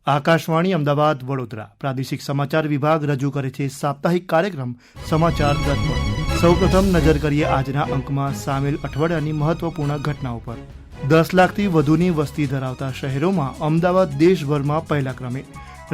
આકાશવાણી અમદાવાદ વડોદરા પ્રાદેશિક સમાચાર વિભાગ રજૂ કરે છે સાપ્તાહિક કાર્યક્રમ સમાચાર દર્પણ। સૌપ્રથમ નજર કરીએ આજના અંકમાં સામેલ અઠવાડિયાની મહત્વપૂર્ણ ઘટનાઓ પર। 10 લાખથી વધુની વસ્તી ધરાવતા શહેરોમાં અમદાવાદ દેશભરમાં પહેલા ક્રમે।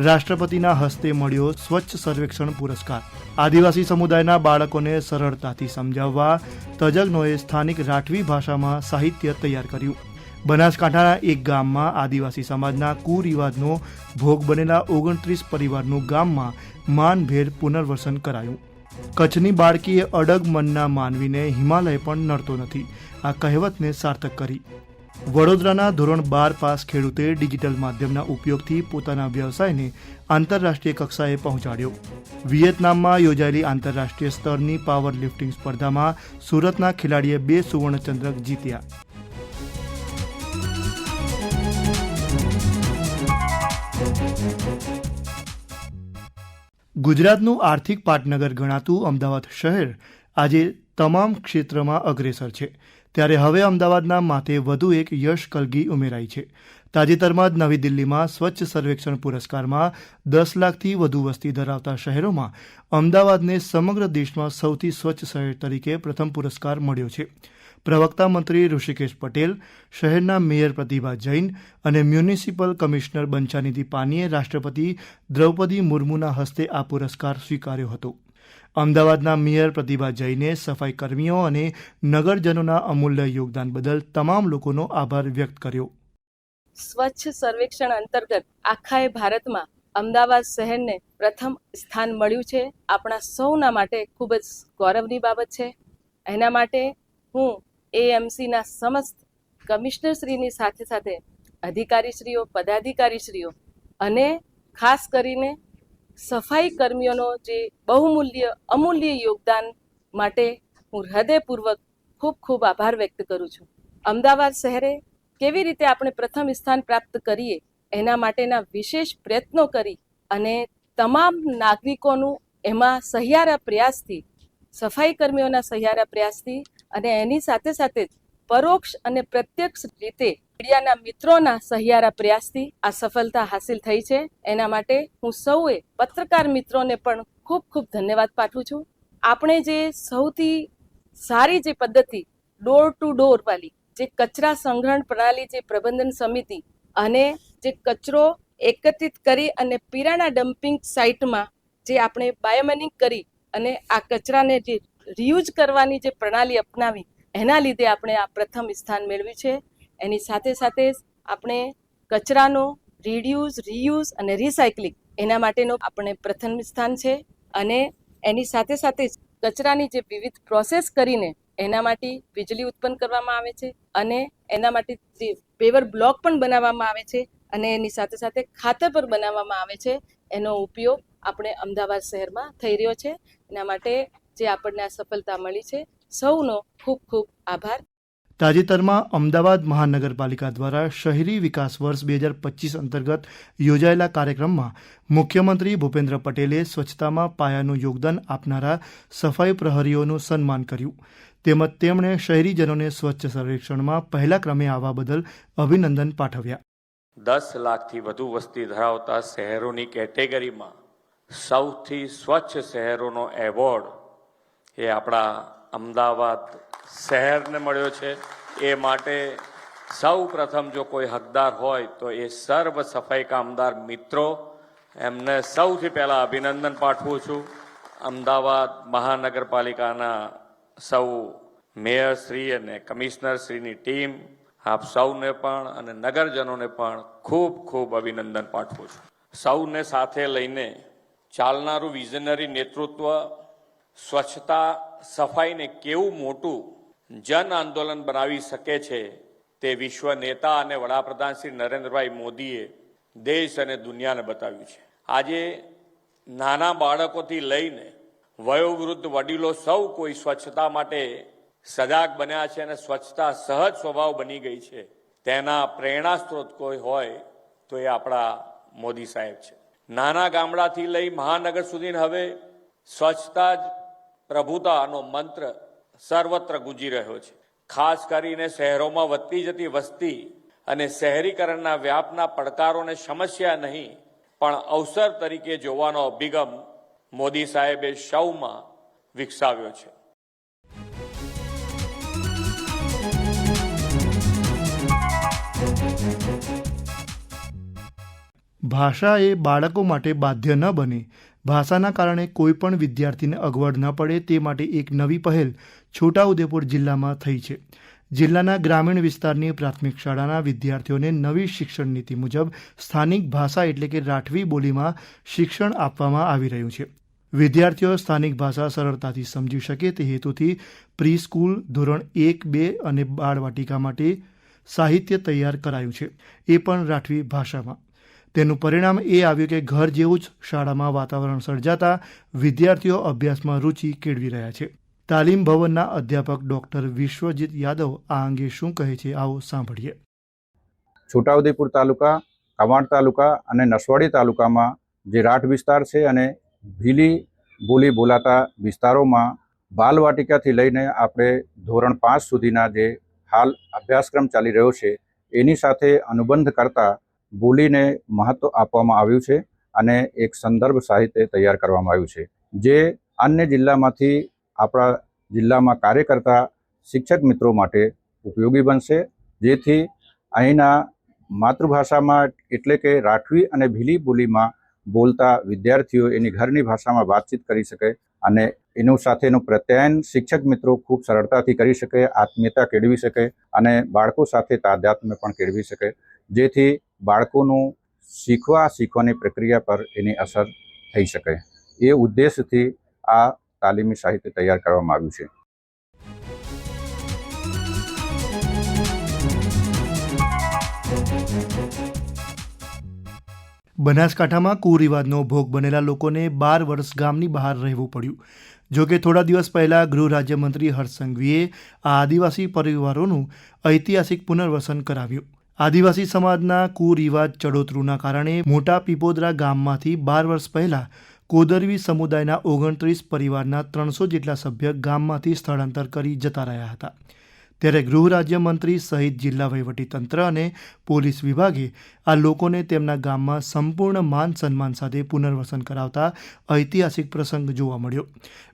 રાષ્ટ્રપતિના હસ્તે મળ્યો સ્વચ્છ સર્વેક્ષણ પુરસ્કાર। આદિવાસી સમુદાયના બાળકોને સરળતાથી સમજાવવા તજજ્ઞોએ સ્થાનિક રાઠવી ભાષામાં સાહિત્ય તૈયાર કર્યું। બનાસકાંઠાના એક ગામમાં આદિવાસી સમાજના કુરિવાજનો ભોગ બનેલા 29 પરિવારનું ગામમાં માનભેર પુનર્વસન કરાયું। કચ્છની બાળકીએ અડગ મનના માનવીને હિમાલય પણ નડતો નથી, આ કહેવતને સાર્થક કરી। વડોદરાના ધોરણ 12 પાસ ખેડૂતે ડિજિટલ માધ્યમના ઉપયોગથી પોતાના વ્યવસાયને આંતરરાષ્ટ્રીય કક્ષાએ પહોંચાડ્યો। વિયેતનામમાં યોજાયેલી આંતરરાષ્ટ્રીય સ્તરની પાવર લિફ્ટિંગ સ્પર્ધામાં સુરતના ખેલાડીએ 2 સુવર્ણચંદ્રક જીત્યા। ગુજરાતનું આર્થિક પાટનગર ગણાતું અમદાવાદ શહેર આજે તમામ ક્ષેત્રમાં અગ્રેસર છે, ત્યારે હવે અમદાવાદના માથે વધુ એક યશ કલગી ઉમેરાઈ છે। તાજેતરમાં જ નવી દિલ્હીમાં સ્વચ્છ સર્વેક્ષણ પુરસ્કારમાં 10 લાખથી વધુ વસ્તી ધરાવતા શહેરોમાં અમદાવાદને સમગ્ર દેશમાં સૌથી સ્વચ્છ શહેર તરીકે પ્રથમ પુરસ્કાર મળ્યો છે। પ્રવક્તા મંત્રી ઋષિકેશ પટેલ, શહેરના મેયર પ્રતિભા જૈન અને મ્યુનિસિપલ કમિશનર બંછાનિધિ પાનીએ રાષ્ટ્રપતિ દ્રૌપદી મુર્મુના હસ્તે આ પુરસ્કાર સ્વીકાર્યો હતો। અમદાવાદના મેયર પ્રતિભા જૈને સફાઈ કર્મીઓ અને નગરજનોના અમૂલ્ય યોગદાન બદલ તમામ લોકોનો આભાર વ્યક્ત કર્યો। સ્વચ્છ સર્વેક્ષણ અંતર્ગત આખાય ભારતમાં અમદાવાદ શહેરને પ્રથમ સ્થાન મળ્યું છે। આપણા સૌના માટે ખૂબ જ ગૌરવની બાબત છે। એના માટે હું એએમસીના સમસ્ત કમિશનરશ્રીની સાથે સાથે અધિકારીશ્રીઓ, પદાધિકારીશ્રીઓ અને ખાસ કરીને સફાઈ કર્મીઓનો જે અમૂલ્ય યોગદાન માટે હું હૃદયપૂર્વક ખૂબ ખૂબ આભાર વ્યક્ત કરું છું। અમદાવાદ શહેરે કેવી રીતે આપણે પ્રથમ સ્થાન પ્રાપ્ત કરીએ એના માટેના વિશેષ પ્રયત્નો કરી અને તમામ નાગરિકોનું એમાં સહિયારા પ્રયાસથી, સફાઈ કર્મીઓના સહિયારા પ્રયાસથી અને એની સાથે સાથે જ પરોક્ષ અને પ્રત્યક્ષ રીતે મીડિયાના મિત્રોના સહિયારા પ્રયાસથી આ સફળતા હાસિલ થઈ છે। એના માટે હું સૌએ પત્રકાર મિત્રોને પણ ખૂબ ખૂબ ધન્યવાદ પાઠવું છું। આપણે જે સૌથી સારી જે પદ્ધતિ ડોર ટુ ડોર વાળી જે કચરા સંગ્રહણ પ્રણાલી, જે પ્રબંધન સમિતિ અને જે કચરો એકત્રિત કરી અને પીરાના ડમ્પિંગ સાઇટમાં જે આપણે બાયોમેનિંગ કરી અને આ કચરાને જે રિયુઝ કરવાની જે પ્રણાલી અપનાવી, એના લીધે આપણે આ પ્રથમ સ્થાન મેળવ્યું છે। એની સાથે સાથે આપણે કચરાનો રિડ્યુઝ, રીયુઝ અને રિસાયકલિંગ એના માટેનો આપણે પ્રથમ સ્થાન છે। અને એની સાથે સાથે જ કચરાની જે વિવિધ પ્રોસેસ કરીને એના માટે વીજળી ઉત્પન્ન કરવામાં આવે છે અને એના માટે જે પેવર બ્લોક પણ બનાવવામાં આવે છે અને એની સાથે સાથે ખાતર પણ બનાવવામાં આવે છે। એનો ઉપયોગ આપણે અમદાવાદ શહેરમાં થઈ રહ્યો છે। એના માટે જે આપણને આ સફળતા મળી છે, સૌનો ખૂબ ખૂબ આભાર। તાજેતરમાં અમદાવાદ મહાનગરપાલિકા દ્વારા શહેરી વિકાસ વર્ષ 2025 અંતર્ગત યોજાયેલા કાર્યક્રમમાં મુખ્યમંત્રી ભૂપેન્દ્ર પટેલે સ્વચ્છતામાં પાયાનું યોગદાન આપનારા સફાઈ પ્રહરીઓનું સન્માન કર્યું, તેમજ તેમણે શહેરીજનોને સ્વચ્છ સર્વેક્ષણમાં પહેલા ક્રમે આવવા બદલ અભિનંદન પાઠવ્યા। 10 લાખથી વધુ વસ્તી ધરાવતા શહેરોની કેટેગરીમાં સૌથી સ્વચ્છ શહેરોનો એવોર્ડ એ આપણા અમદાવાદ શહેરને મળ્યો છે। એ માટે સૌ પ્રથમ જો કોઈ હકદાર હોય તો એ સર્વ સફાઈ કામદાર મિત્રો, એમને સૌથી પહેલાં અભિનંદન પાઠવું છું। અમદાવાદ મહાનગરપાલિકાના સૌ મેયરશ્રી અને કમિશનરશ્રીની ટીમ, આપ સૌને પણ અને નગરજનોને પણ ખૂબ ખૂબ અભિનંદન પાઠવું છું। સૌને સાથે લઈને ચાલનારું વિઝનરી નેતૃત્વ, સ્વચ્છતા સફાઈને કેવું મોટું જન આંદોલન બનાવી શકે છે તે વિશ્વ નેતા અને વડાપ્રધાન શ્રી નરેન્દ્રભાઈ મોદીએ દેશ અને દુનિયાને બતાવ્યું છે। આજે નાના બાળકોથી લઈને વયોવૃદ્ધ વડીલો સૌ કોઈ સ્વચ્છતા માટે સજાગ બન્યા છે અને સ્વચ્છતા સહજ સ્વભાવ બની ગઈ છે। તેના પ્રેરણા સ્ત્રોત કોઈ હોય તો એ આપણા મોદી સાહેબ છે। નાના ગામડાથી લઈ મહાનગર સુધી હવે સ્વચ્છતા જ પ્રભુતાનો મંત્ર સર્વત્ર ગુંજી રહ્યો છે। ખાસ કરીને શહેરોમાં વધતી જતી વસ્તી અને શહેરીકરણના વ્યાપના પડકારોને સમસ્યા નહીં પણ અવસર તરીકે જોવાનો અભિગમ મોદી સાહેબે સૌમાં વિકસાવ્યો છે. ભાષા એ બાળકો માટે બાધ્ય ન બને, ભાષાના કારણે કોઈ પણ વિદ્યાર્થીને અગવડ ન પડે તે માટે એક નવી પહેલ છોટાઉદેપુર જિલ્લામાં થઈ છે. જિલ્લાના ગ્રામીણ વિસ્તારની પ્રાથમિક શાળાના વિદ્યાર્થીઓને નવી શિક્ષણ નીતિ મુજબ સ્થાનિક ભાષા એટલે કે રાઠવી બોલીમાં શિક્ષણ આપવામાં આવી રહ્યું છે. વિદ્યાર્થીઓ સ્થાનિક ભાષા સરળતાથી સમજી શકે તે હેતુથી પ્રી સ્કૂલ, ધોરણ 1, 2 અને બાળવાટિકા માટે સાહિત્ય તૈયાર કરાયું છે, એ પણ રાઠવી ભાષામાં. તેનું પરિણામ એ આવ્યું કે ઘર જેવું જ શાળામાં વાતાવરણ સર્જાતા વિદ્યાર્થીઓ અભ્યાસમાં રુચિ કેળવી રહ્યા છે. તાલીમ ભવનના અધ્યાપક ડોક્ટર વિશ્વજીત યાદવ આ અંગે શું કહે છે, આવો સાંભળીએ. છોટાઉદેપુર તાલુકા, કવાંટ તાલુકા અને નસવાડી તાલુકામાં જે રાઠ વિસ્તાર છે અને ભીલી બોલી બોલાતા વિસ્તારોમાં બાલવાટિકાથી લઈને આપણે ધોરણ 5 સુધીના જે હાલ અભ્યાસક્રમ ચાલી રહ્યો છે એની સાથે અનુબંધ કરતા બોલીને મહત્વ આપવામાં આવ્યું છે અને એક સંદર્ભ સાહિત્ય તૈયાર કરવામાં આવ્યું છે, જે અન્ય જિલ્લામાંથી આપણા જિલ્લામાં કાર્ય કરતા શિક્ષક મિત્રો માટે ઉપયોગી બનશે, જેથી અહીંના માતૃભાષામાં એટલે કે રાઠવી અને ભીલી બોલીમાં બોલતા વિદ્યાર્થીઓ એની ઘરની ભાષામાં વાતચીત કરી શકે અને એનું સાથેનું પ્રત્યાયન શિક્ષક મિત્રો ખૂબ સરળતાથી કરી શકે, આત્મીયતા કેળવી શકે અને બાળકો સાથે તાદાત્મ્ય પણ કેળવી શકે, જેથી બાળકોનું શીખવાની પ્રક્રિયા પર એની અસર થઈ શકે. એ ઉદ્દેશથી આ તાલીમી સાહિત્ય તૈયાર કરવામાં આવ્યું છે. બનાસકાંઠામાં કુરિવાજનો ભોગ બનેલા લોકોને 12 વર્ષ ગામની બહાર રહેવું પડ્યું. જોકે થોડા દિવસ પહેલા ગૃહ રાજ્યમંત્રી હર્ષ સંઘવીએ આ આદિવાસી પરિવારોનું ઐતિહાસિક પુનર્વસન કરાવ્યું. આદિવાસી સમાજના કુરિવાજ ચડોતરૂના કારણે મોટા પીપોદરા ગામમાંથી 12 વર્ષ પહેલા કોદરવી સમુદાયના 29 પરિવારના 300 જેટલા સભ્ય ગામમાંથી સ્થળાંતર કરી જતા રહ્યા હતા. ત્યારે ગૃહ રાજ્યમંત્રી સહિત જિલ્લા વહીવટીતંત્ર અને પોલીસ વિભાગે આ લોકોને તેમના ગામમાં સંપૂર્ણ માન સન્માન સાથે પુનર્વસન કરાવતા ઐતિહાસિક પ્રસંગ જોવા મળ્યો.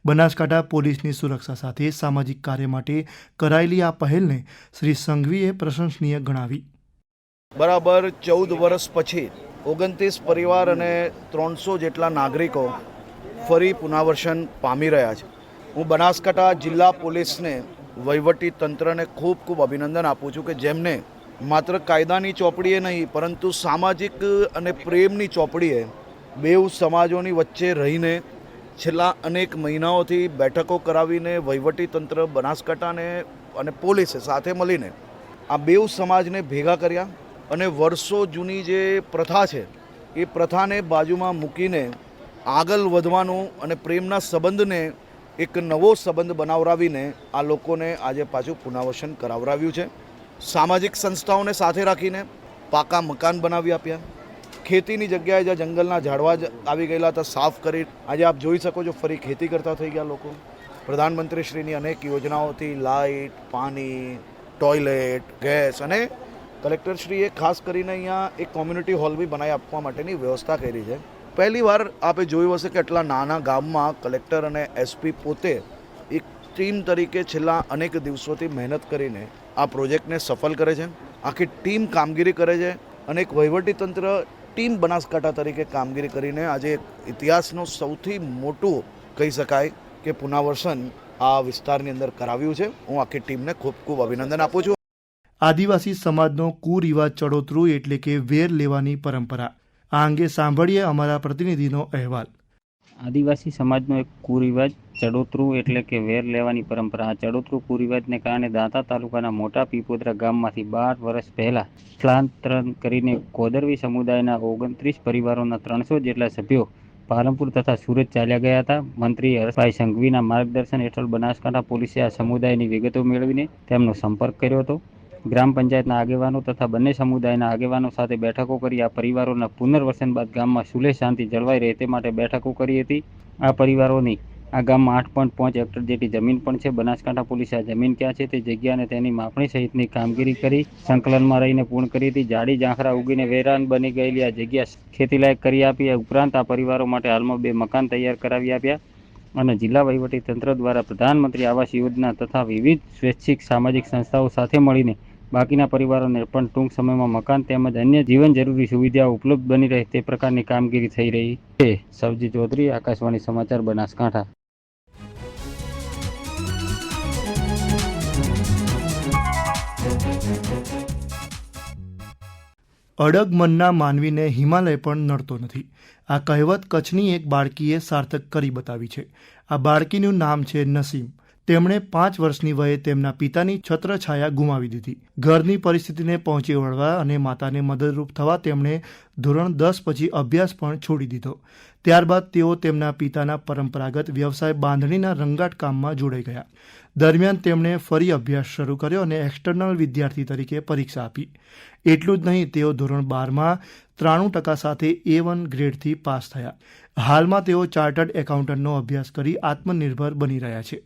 બનાસકાંઠા પોલીસની સુરક્ષા સાથે સામાજિક કાર્ય માટે કરાયેલી આ પહેલને શ્રી સંઘવીએ પ્રશંસનીય ગણાવી. બરાબર 14 વર્ષ પછી 29 પરિવાર અને 300 જેટલા નાગરિકો ફરી પુનર્વસન પામી રહ્યા છે. હું બનાસકાંઠા જિલ્લા પોલીસને, વહીવટી તંત્રને ખૂબ અભિનંદન આપું છું કે જેમને માત્ર કાયદાની ચોપડીએ નહીં પરંતુ સામાજિક અને પ્રેમની ચોપડીએ બેઉ સમાજોની વચ્ચે રહીને છેલ્લા અનેક મહિનાઓથી બેઠકો કરાવીને વહીવટી તંત્ર બનાસકાંઠાને અને પોલીસે સાથે મળીને આ બેઉ સમાજને ભેગા કર્યા અને વર્ષો જૂની જે પ્રથા છે એ પ્રથાને બાજુમાં મૂકીને આગળ વધવાનું અને પ્રેમના સંબંધને એક નવો સંબંધ બનાવરાવીને આ લોકોને આજે પાછું પુનર્વસન કરાવરાવ્યું છે. સામાજિક સંસ્થાઓને સાથે રાખીને પાકા મકાન બનાવી આપ્યા. ખેતીની જગ્યાએ જ્યાં જંગલના ઝાડવા આવી ગયેલા હતા સાફ કરી આજે આપ જોઈ શકો છો ફરી ખેતી કરતા થઈ ગયા લોકો. પ્રધાનમંત્રીશ્રીની અનેક યોજનાઓથી લાઇટ, પાણી, ટોયલેટ, ગેસ અને કલેક્ટરશ્રીએ ખાસ કરીને અહીંયા એક કોમ્યુનિટી હોલ બી બનાવી આપવા માટેની વ્યવસ્થા કરી છે. પહેલી વાર આપે જોયું હશે કે આટલા નાના ગામમાં કલેક્ટર અને એસપી પોતે એક ટીમ તરીકે છેલ્લા અનેક દિવસોથી મહેનત કરીને આ પ્રોજેક્ટને સફળ કરે છે. આખી ટીમ કામગીરી કરે છે અને એક વહીવટીતંત્ર ટીમ બનાસકાંઠા તરીકે કામગીરી કરીને આજે ઇતિહાસનું સૌથી મોટું કહી શકાય કે પુનર્વસન આ વિસ્તારની અંદર કરાવ્યું છે. હું આખી ટીમને ખૂબ અભિનંદન આપું છું. આદિવાસી સમાજનો કુરિવાજ ચડોતરું એટલે કે વેર લેવાની પરંપરા. આ અંગે સાંભળીએ અમારા પ્રતિનિધિનો અહેવાલ. આદિવાસી સમાજનો એક કુરિવાજ ચડોતરું એટલે કે વેર લેવાની પરંપરા. આ ચડોતરું કુરિવાજને કારણે દાંતા તાલુકાના મોટા પીપોદરા ગામમાંથી 12 વર્ષ પહેલા સ્થળાંતર કરીને કોદરવી સમુદાયના 29 પરિવારોના 300 જેટલા સભ્યો પાલનપુર તથા સુરત ચાલ્યા ગયા હતા. મંત્રી હર્ષભાઈ સંઘવીના માર્ગદર્શન હેઠળ બનાસકાંઠા પોલીસે આ સમુદાયની વિગતો મેળવીને તેમનો સંપર્ક કર્યો હતો. ગ્રામ પંચાયતના આગેવાનો તથા બંને સમુદાયના આગેવાનો સાથે બેઠકો કરી આ પરિવારોના પુનર્વસન બાદ ગામમાં સુલેહ શાંતિ જળવાઈ રહે તે માટે બેઠકો કરી હતી. આ પરિવારોની આ ગામમાં 8.5 હેક્ટર જેટલી જમીન પણ છે. બનાસકાંઠા પોલીસે આ જમીન ક્યાં છે તે જગ્યા અને તેની માપણી સહિતની કામગીરી કરી સંકલનમાં રહીને પૂર્ણ કરી હતી. જાડી ઝાંખરા ઉગીને વેરાન બની ગયેલી આ જગ્યા ખેતીલાયક કરી આપી. ઉપરાંત આ પરિવારો માટે હાલમાં 2 મકાન તૈયાર કરાવી આપ્યા અને જિલ્લા વહીવટી તંત્ર દ્વારા પ્રધાનમંત્રી આવાસ યોજના તથા વિવિધ સ્વૈચ્છિક સામાજિક સંસ્થાઓ સાથે મળીને બાકીના પરિવારોને પણ ટૂંક સમયમાં મકાન તેમજ અન્ય જીવન જરૂરી સુવિધાઓ ઉપલબ્ધ બની રહે તે પ્રકારની કામગીરી થઈ રહી છે. સવજી ચૌધરી, આકાશવાણી સમાચાર, બનાસકાંઠા. અડગ મનના માનવીને હિમાલય પણ નડતો નથી. આ કહેવત કચ્છની એક બાળકીએ સાર્થક કરી બતાવી છે. આ બાળકીનું નામ છે નસીમ. તેમણે 5 વર્ષની વયે તેમના પિતાની છત્રછાયા ગુમાવી દીધી. ઘરની પરિસ્થિતિને પહોંચી વળવા અને માતાને મદદરૂપ થવા તેમણે ધોરણ 10 પછી અભ્યાસ પણ છોડી દીધો. ત્યારબાદ તેઓ તેમના પિતાના પરંપરાગત વ્યવસાય બાંધણીના રંગાટ કામમાં જોડાઈ ગયા. દરમિયાન તેમણે ફરી અભ્યાસ શરૂ કર્યો અને એક્સટર્નલ વિદ્યાર્થી તરીકે પરીક્ષા આપી. એટલું જ નહીં, તેઓ ધોરણ 12માં 93% સાથે A1 ગ્રેડથી પાસ થયા. હાલમાં તેઓ ચાર્ટર્ડ એકાઉન્ટન્ટનો અભ્યાસ કરી આત્મનિર્ભર બની રહ્યા છે.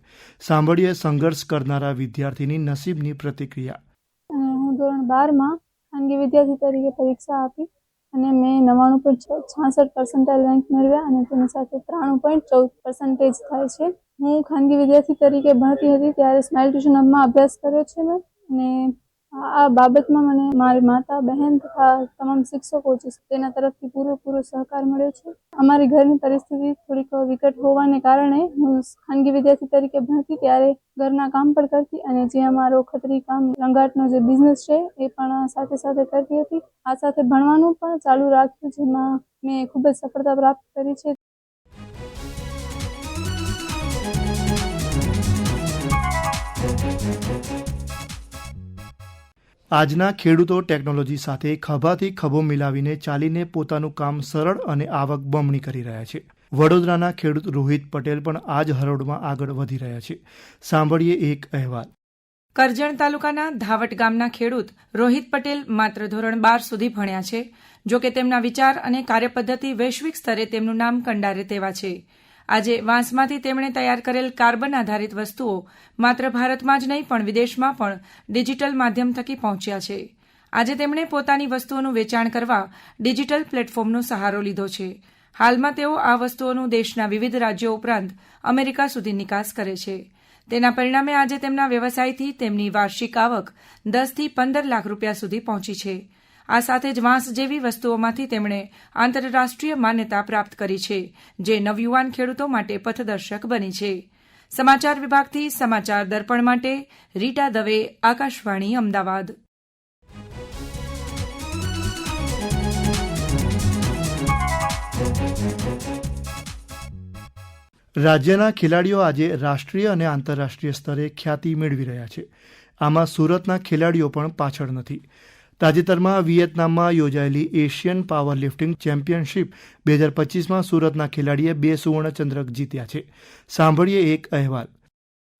સાંભળીએ સંઘર્ષ કરનારા વિદ્યાર્થીની નસીબની પ્રતિક્રિયા. હું ધોરણ 12માં ખાનગી વિદ્યાર્થી તરીકે પરીક્ષા આપી અને મેં 99.66% રેન્ક મેળવ્યા અને તેની સાથે 93.14% થાય છે. હું ખાનગી વિદ્યાર્થી તરીકે ભણતી હતી ત્યારે સ્માઇલ ટ્યુશન હબમાં અભ્યાસ કર્યો છે મેં અને આ બાબતમાં મને મારી માતા, બહેન તથા તમામ શિક્ષકો છે તેના તરફથી પૂરો સહકાર મળ્યો છે. અમારી ઘરની પરિસ્થિતિ થોડીક વિકટ હોવાને કારણે હું ખાનગી વિદ્યાર્થી તરીકે ભણતી ત્યારે ઘરના કામ પણ કરતી અને જે અમારો ખત્રી કામ રંગાટનો જે બિઝનેસ છે એ પણ સાથે સાથે કરતી હતી. આ સાથે ભણવાનું પણ ચાલુ રાખ્યું, જેમાં મેં ખૂબ જ સફળતા પ્રાપ્ત કરી છે. આજના ખેડૂતો ટેકનોલોજી સાથે ખભાથી ખભો મિલાવીને ચાલીને પોતાનું કામ સરળ અને આવક બમણી કરી રહ્યા છે. વડોદરાના ખેડૂત રોહિત પટેલ પણ આ જ હરોળમાં આગળ વધી રહ્યા છે. સાંભળીએ એક અહેવાલ. કરજણ તાલુકાના ધાવટ ગામના ખેડૂત રોહિત પટેલ માત્ર ધોરણ 12 સુધી ભણ્યા છે. જોકે તેમના વિચાર અને કાર્યપદ્ધતિ વૈશ્વિક સ્તરે તેમનું નામ કંડારે તેવા છે. આજે વાંસમાંથી તેમણે તૈયાર કરેલ કાર્બન આધારિત વસ્તુઓ માત્ર ભારતમાં જ નહીં પણ વિદેશમાં પણ ડિજિટલ માધ્યમ થકી પહોંચ્યા છે. આજે તેમણે પોતાની વસ્તુઓનું વેચાણ કરવા ડિજિટલ પ્લેટફોર્મનો સહારો લીધો છે. હાલમાં તેઓ આ વસ્તુઓનું દેશના વિવિધ રાજ્યો ઉપરાંત અમેરિકા સુધી નિકાસ કરે છે. તેના પરિણામે આજે તેમના વ્યવસાયથી તેમની વાર્ષિક આવક 10થી 15 લાખ રૂપિયા સુધી પહોંચી છે. આ સાથે જ વાંસ જેવી વસ્તુઓમાંથી તેમણે આંતરરાષ્ટ્રીય માન્યતા પ્રાપ્ત કરી છે, જે નવયુવાન ખેડૂતો માટે પથદર્શક બની છે. સમાચાર વિભાગથી સમાચાર દર્પણ માટે રીટા દવે, આકાશવાણી, અમદાવાદ. રાજ્યના ખેલાડીઓ આજે રાષ્ટ્રીય અને આંતરરાષ્ટ્રીય સ્તરે ખ્યાતિ મેળવી રહ્યા છે. આમાં સુરતના ખેલાડીઓ પણ પાછળ નથી. તાજેતરમાં વિયેતનામમાં યોજાયેલી એશિયન પાવર લિફ્ટિંગ ચેમ્પિયનશિપ 2025માં સુરતના ખેલાડીએ 2 સુવર્ણચંદ્રક જીત્યા છે. સાંભળીએ એક અહેવાલ.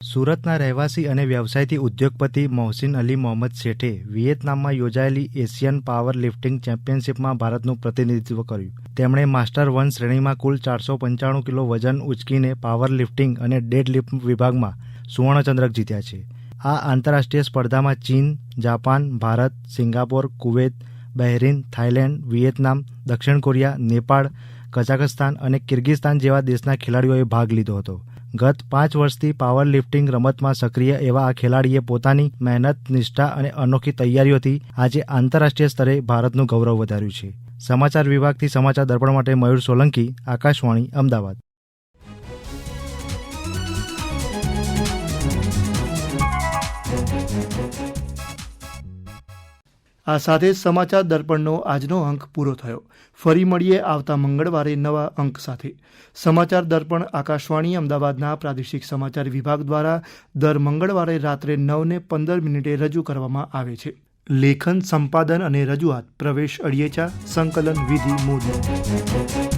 સુરતના રહેવાસી અને વ્યવસાયથી ઉદ્યોગપતિ મોહસિન અલી મોહમ્મદ શેઠે વિયેતનામમાં યોજાયેલી એશિયન પાવર લિફ્ટિંગ ચેમ્પિયનશિપમાં ભારતનું પ્રતિનિધિત્વ કર્યું. તેમણે માસ્ટર 1 શ્રેણીમાં કુલ 495 કિલો વજન ઉચકીને પાવર લિફ્ટિંગ અને ડેડ લિફ્ટ વિભાગમાં સુવર્ણચંદ્રક જીત્યા છે. આ આંતરરાષ્ટ્રીય સ્પર્ધામાં ચીન, Japan, Bharat, Singapore, Kuwait, Bahrain, Thailand, Vietnam, દક્ષિણ કોરિયા, નેપાળ, કઝાકસ્તાન અને કિર્ગિસ્તાન જેવા દેશના ખેલાડીઓએ ભાગ લીધો હતો. ગત 5 વર્ષથી પાવર લિફ્ટિંગ રમતમાં સક્રિય એવા આ ખેલાડીએ પોતાની મહેનત, નિષ્ઠા અને અનોખી તૈયારીઓથી આજે આંતરરાષ્ટ્રીય સ્તરે ભારતનું ગૌરવ વધાર્યું છે. સમાચાર વિભાગથી સમાચાર દર્પણ માટે મયુર સોલંકી, આકાશવાણી, અમદાવાદ. આ સાથે સમાચાર દર્પણનો આજનો અંક પૂરો થયો. ફરી મળીએ આવતા મંગળવારે નવા અંક સાથે. સમાચાર દર્પણ આકાશવાણી અમદાવાદના પ્રાદેશિક સમાચાર વિભાગ દ્વારા દર મંગળવારે રાત્રે 9:15 રજૂ કરવામાં આવે છે. લેખન, સંપાદન અને રજૂઆત પ્રવેશ અડિયેચા, સંકલન વિધિ મોદી.